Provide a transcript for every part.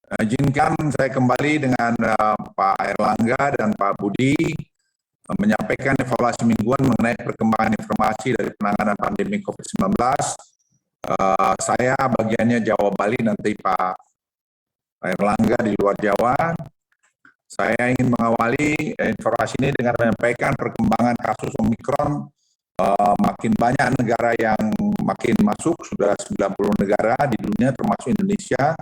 Izinkan saya kembali dengan Pak Airlangga dan Pak Budi menyampaikan evaluasi mingguan mengenai perkembangan informasi dari penanganan pandemi COVID-19. Saya bagiannya Jawa Bali, nanti Pak Airlangga di luar Jawa. Saya ingin mengawali informasi ini dengan menyampaikan perkembangan kasus Omikron. Makin banyak negara yang makin masuk, sudah 90 negara di dunia termasuk Indonesia.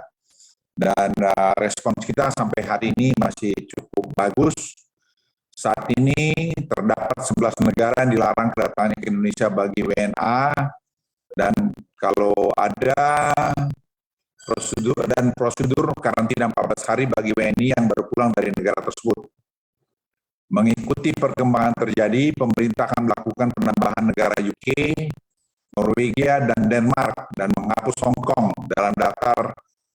Dan respons kita sampai hari ini masih cukup bagus. Saat ini terdapat 11 negara yang dilarang kedatangan ke Indonesia bagi WNA, dan kalau ada prosedur karantina 14 hari bagi WNI yang baru pulang dari negara tersebut. Mengikuti perkembangan terjadi, pemerintah akan melakukan penambahan negara UK, Norwegia, dan Denmark, dan menghapus Hong Kong dalam daftar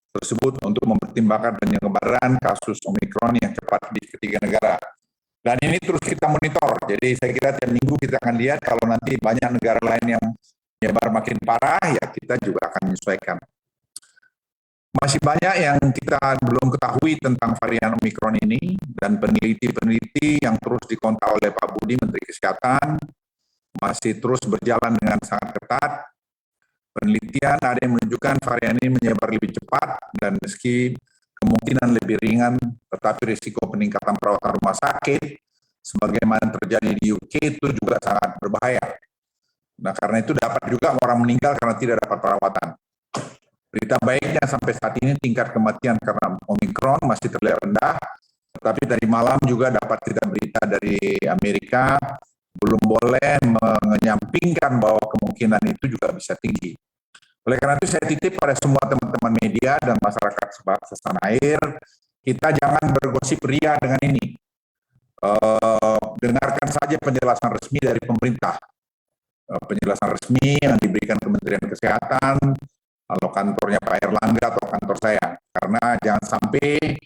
tersebut untuk mempertimbangkan penyebaran kasus Omikron yang cepat di ketiga negara. Dan ini terus kita monitor, jadi saya kira tiap minggu kita akan lihat kalau nanti banyak negara lain yang menyebar makin parah, ya kita juga akan menyesuaikan. Masih banyak yang kita belum ketahui tentang varian Omikron ini, dan peneliti-peneliti yang terus dikontak oleh Pak Budi, Menteri Kesehatan, masih terus berjalan dengan sangat ketat. Penelitian ada yang menunjukkan varian ini menyebar lebih cepat, dan meski kemungkinan lebih ringan, tetapi risiko peningkatan perawatan rumah sakit, sebagaimana terjadi di UK, itu juga sangat berbahaya. Nah, karena itu dapat juga orang meninggal karena tidak dapat perawatan. Berita baiknya sampai saat ini tingkat kematian karena Omikron masih terlihat rendah, tetapi dari malam juga dapat kita berita dari Amerika, belum boleh menyampingkan bahwa kemungkinan itu juga bisa tinggi. Oleh karena itu saya titip pada semua teman-teman media dan masyarakat setanah air, kita jangan bergosip ria dengan ini. Dengarkan saja penjelasan resmi dari pemerintah. Penjelasan resmi yang diberikan Kementerian Kesehatan, kalau kantornya Pak Airlangga atau kantor saya. Karena jangan sampai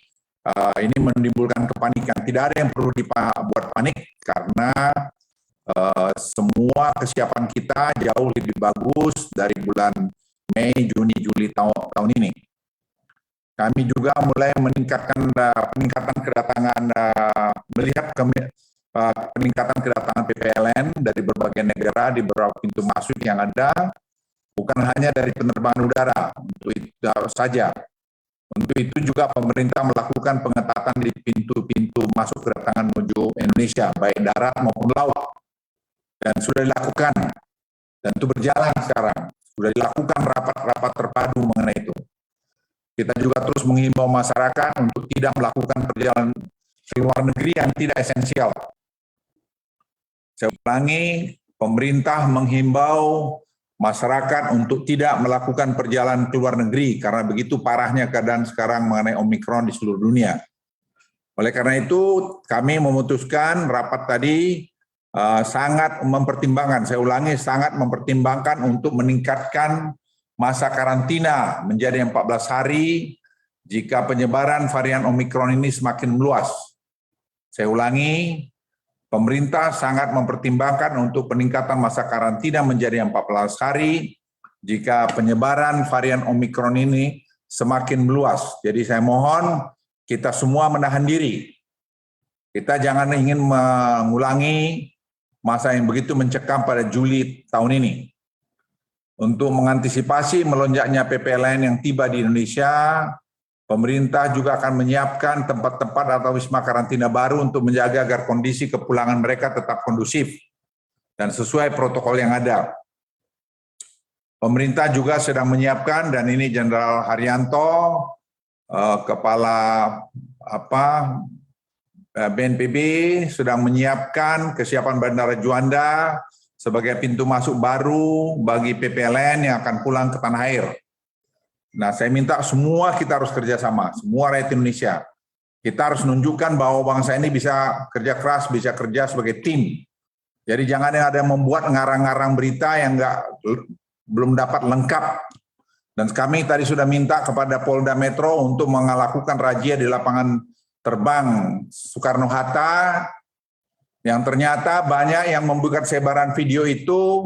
ini menimbulkan kepanikan. Tidak ada yang perlu dibuat panik, karena semua kesiapan kita jauh lebih bagus dari bulan Mei, Juni, Juli tahun ini. Kami juga mulai meningkatkan peningkatan kedatangan, melihat peningkatan kedatangan PPLN dari berbagai negara di beberapa pintu masuk yang ada, bukan hanya dari penerbangan udara, untuk itu saja. Untuk itu juga pemerintah melakukan pengetatan di pintu-pintu masuk kedatangan menuju Indonesia, baik darat maupun laut. Dan sudah dilakukan, dan itu berjalan sekarang. Sudah dilakukan rapat-rapat terpadu mengenai itu. Kita juga terus menghimbau masyarakat untuk tidak melakukan perjalanan ke luar negeri yang tidak esensial. Saya ulangi, pemerintah menghimbau masyarakat untuk tidak melakukan perjalanan ke luar negeri karena begitu parahnya keadaan sekarang mengenai Omikron di seluruh dunia. Oleh karena itu, kami memutuskan rapat tadi sangat mempertimbangkan, saya ulangi, sangat mempertimbangkan untuk meningkatkan masa karantina menjadi 14 hari jika penyebaran varian Omikron ini semakin meluas. Saya ulangi, pemerintah sangat mempertimbangkan untuk peningkatan masa karantina menjadi 14 hari jika penyebaran varian Omikron ini semakin meluas. Jadi saya mohon kita semua menahan diri. Kita jangan ingin mengulangi masa yang begitu mencekam pada Juli tahun ini. Untuk mengantisipasi melonjaknya PPLN yang tiba di Indonesia, pemerintah juga akan menyiapkan tempat-tempat atau wisma karantina baru untuk menjaga agar kondisi kepulangan mereka tetap kondusif dan sesuai protokol yang ada. Pemerintah juga sedang menyiapkan, dan ini Jenderal Haryanto, Kepala BNPB sedang menyiapkan kesiapan Bandara Juanda sebagai pintu masuk baru bagi PPLN yang akan pulang ke tanah air. Nah, saya minta semua kita harus kerjasama, semua rakyat Indonesia. Kita harus menunjukkan bahwa bangsa ini bisa kerja keras, bisa kerja sebagai tim. Jadi jangan ada yang membuat ngarang-ngarang berita yang belum dapat lengkap. Dan kami tadi sudah minta kepada Polda Metro untuk melakukan razia di lapangan terbang Soekarno-Hatta, yang ternyata banyak yang membuat sebaran video itu,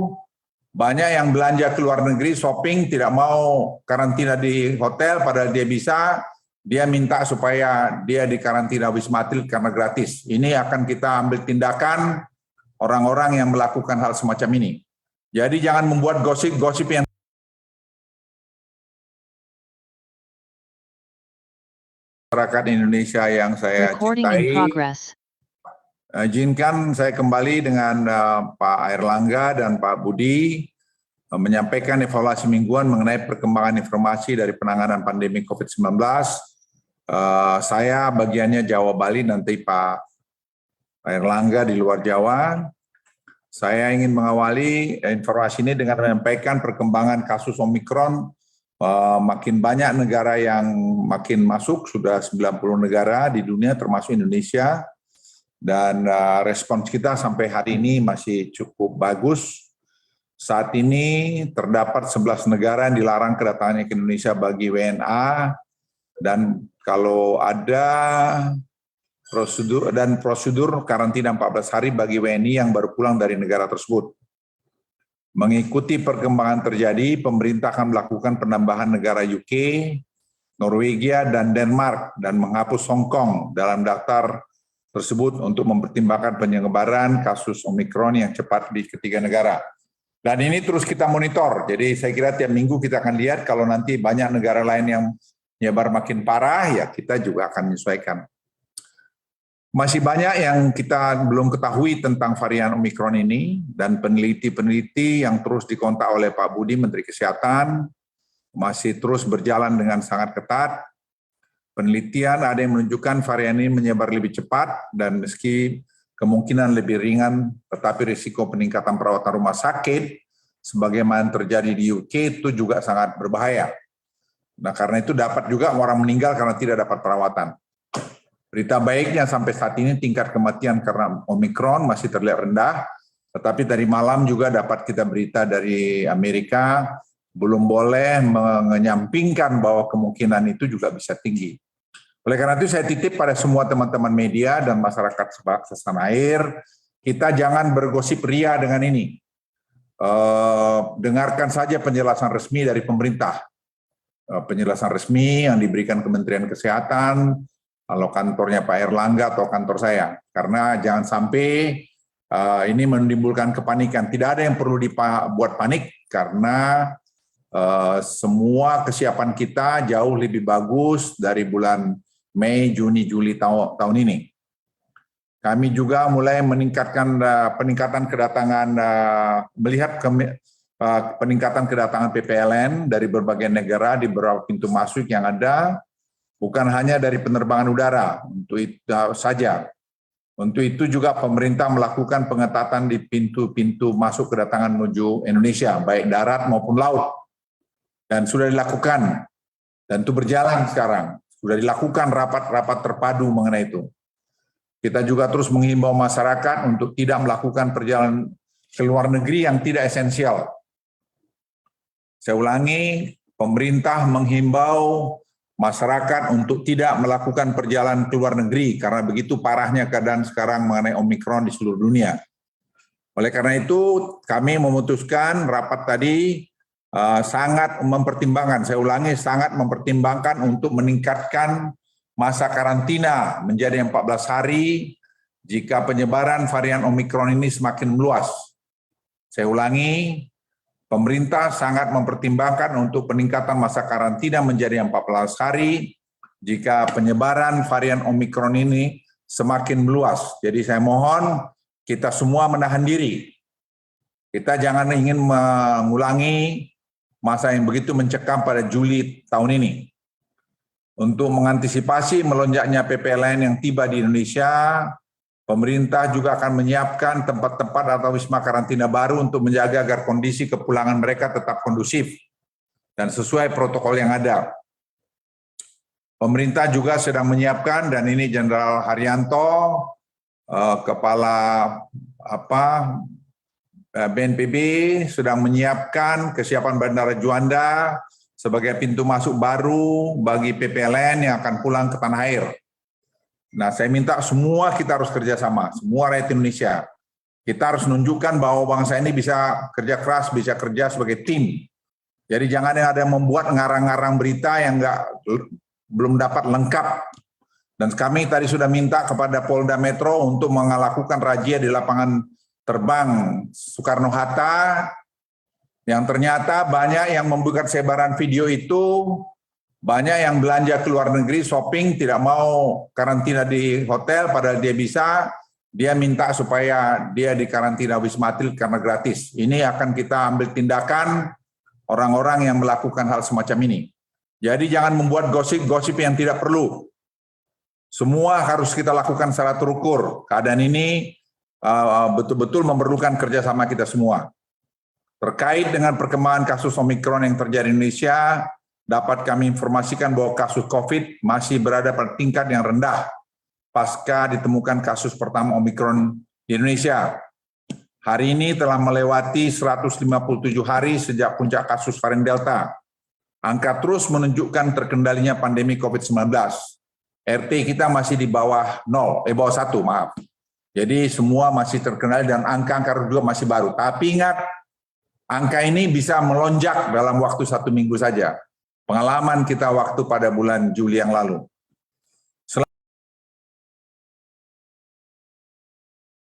banyak yang belanja ke luar negeri, shopping, tidak mau karantina di hotel, padahal dia bisa, dia minta supaya dia dikarantina Wisma Atlet karena gratis. Ini akan kita ambil tindakan orang-orang yang melakukan hal semacam ini. Jadi jangan membuat gosip-gosip yang masyarakat Indonesia yang saya cintai. Izinkan saya kembali dengan Pak Airlangga dan Pak Budi menyampaikan evaluasi mingguan mengenai perkembangan informasi dari penanganan pandemi COVID-19. Saya bagiannya Jawa Bali, nanti Pak Airlangga di luar Jawa. Saya ingin mengawali informasi ini dengan menyampaikan perkembangan kasus Omikron. Makin banyak negara yang makin masuk, sudah 90 negara di dunia termasuk Indonesia. Dan respons kita sampai hari ini masih cukup bagus. Saat ini terdapat 11 negara yang dilarang kedatangannya ke Indonesia bagi WNA. Dan kalau ada prosedur karantina 14 hari bagi WNI yang baru pulang dari negara tersebut. Mengikuti perkembangan terjadi, pemerintah akan melakukan penambahan negara UK, Norwegia, dan Denmark, dan menghapus Hong Kong dalam daftar tersebut untuk mempertimbangkan penyebaran kasus Omikron yang cepat di ketiga negara. Dan ini terus kita monitor, jadi saya kira tiap minggu kita akan lihat kalau nanti banyak negara lain yang nyebar makin parah, ya kita juga akan menyesuaikan. Masih banyak yang kita belum ketahui tentang varian Omikron ini, dan peneliti-peneliti yang terus dikontak oleh Pak Budi, Menteri Kesehatan, masih terus berjalan dengan sangat ketat. Penelitian ada yang menunjukkan varian ini menyebar lebih cepat, dan meski kemungkinan lebih ringan, tetapi risiko peningkatan perawatan rumah sakit, sebagaimana terjadi di UK, itu juga sangat berbahaya. Nah, karena itu dapat juga orang meninggal karena tidak dapat perawatan. Berita baiknya sampai saat ini tingkat kematian karena Omikron masih terlihat rendah, tetapi tadi malam juga dapat kita berita dari Amerika, belum boleh menyampingkan bahwa kemungkinan itu juga bisa tinggi. Oleh karena itu saya titip pada semua teman-teman media dan masyarakat setanah air, kita jangan bergosip ria dengan ini. Dengarkan saja penjelasan resmi dari pemerintah. Penjelasan resmi yang diberikan Kementerian Kesehatan, kalau kantornya Pak Airlangga atau kantor saya. Karena jangan sampai ini menimbulkan kepanikan. Tidak ada yang perlu dibuat panik karena semua kesiapan kita jauh lebih bagus dari bulan Mei, Juni, Juli tahun ini. Kami juga mulai meningkatkan peningkatan kedatangan, melihat peningkatan kedatangan PPLN dari berbagai negara di beberapa pintu masuk yang ada, bukan hanya dari penerbangan udara, untuk itu saja. Untuk itu juga pemerintah melakukan pengetatan di pintu-pintu masuk kedatangan menuju Indonesia, baik darat maupun laut. Dan sudah dilakukan, dan itu berjalan sekarang. Sudah dilakukan rapat-rapat terpadu mengenai itu. Kita juga terus menghimbau masyarakat untuk tidak melakukan perjalanan ke luar negeri yang tidak esensial. Saya ulangi, pemerintah menghimbau masyarakat untuk tidak melakukan perjalanan ke luar negeri karena begitu parahnya keadaan sekarang mengenai Omikron di seluruh dunia. Oleh karena itu, kami memutuskan rapat tadi sangat mempertimbangkan, saya ulangi, sangat mempertimbangkan untuk meningkatkan masa karantina menjadi 14 hari jika penyebaran varian Omikron ini semakin meluas. Saya ulangi, pemerintah sangat mempertimbangkan untuk peningkatan masa karantina menjadi 14 hari jika penyebaran varian Omikron ini semakin meluas. Jadi saya mohon kita semua menahan diri. Kita jangan ingin mengulangi masa yang begitu mencekam pada Juli tahun ini. Untuk mengantisipasi melonjaknya PPLN yang tiba di Indonesia, pemerintah juga akan menyiapkan tempat-tempat atau wisma karantina baru untuk menjaga agar kondisi kepulangan mereka tetap kondusif dan sesuai protokol yang ada. Pemerintah juga sedang menyiapkan, dan ini Jenderal Haryanto, Kepala BNPB, sedang menyiapkan kesiapan Bandara Juanda sebagai pintu masuk baru bagi PPLN yang akan pulang ke tanah air. Nah, saya minta semua kita harus kerjasama, semua rakyat Indonesia. Kita harus menunjukkan bahwa bangsa ini bisa kerja keras, bisa kerja sebagai tim. Jadi jangan ada yang membuat ngarang-ngarang berita yang belum dapat lengkap. Dan kami tadi sudah minta kepada Polda Metro untuk melakukan razia di lapangan terbang Soekarno-Hatta, yang ternyata banyak yang membuat sebaran video itu, banyak yang belanja ke luar negeri, shopping, tidak mau karantina di hotel, padahal dia bisa, dia minta supaya dia di karantina Wisma Atlet karena gratis. Ini akan kita ambil tindakan orang-orang yang melakukan hal semacam ini. Jadi jangan membuat gosip-gosip yang tidak perlu. Semua harus kita lakukan secara terukur. Keadaan ini betul-betul memerlukan kerjasama kita semua. Terkait dengan perkembangan kasus Omikron yang terjadi di Indonesia, dapat kami informasikan bahwa kasus COVID masih berada pada tingkat yang rendah pasca ditemukan kasus pertama Omikron di Indonesia. Hari ini telah melewati 157 hari sejak puncak kasus varian Delta. Angka terus menunjukkan terkendalinya pandemi COVID-19. RT kita masih di bawah 1, maaf. Jadi semua masih terkendali dan angka-angka juga masih baru. Tapi ingat, angka ini bisa melonjak dalam waktu 1 minggu saja. Pengalaman kita waktu pada bulan Juli yang lalu.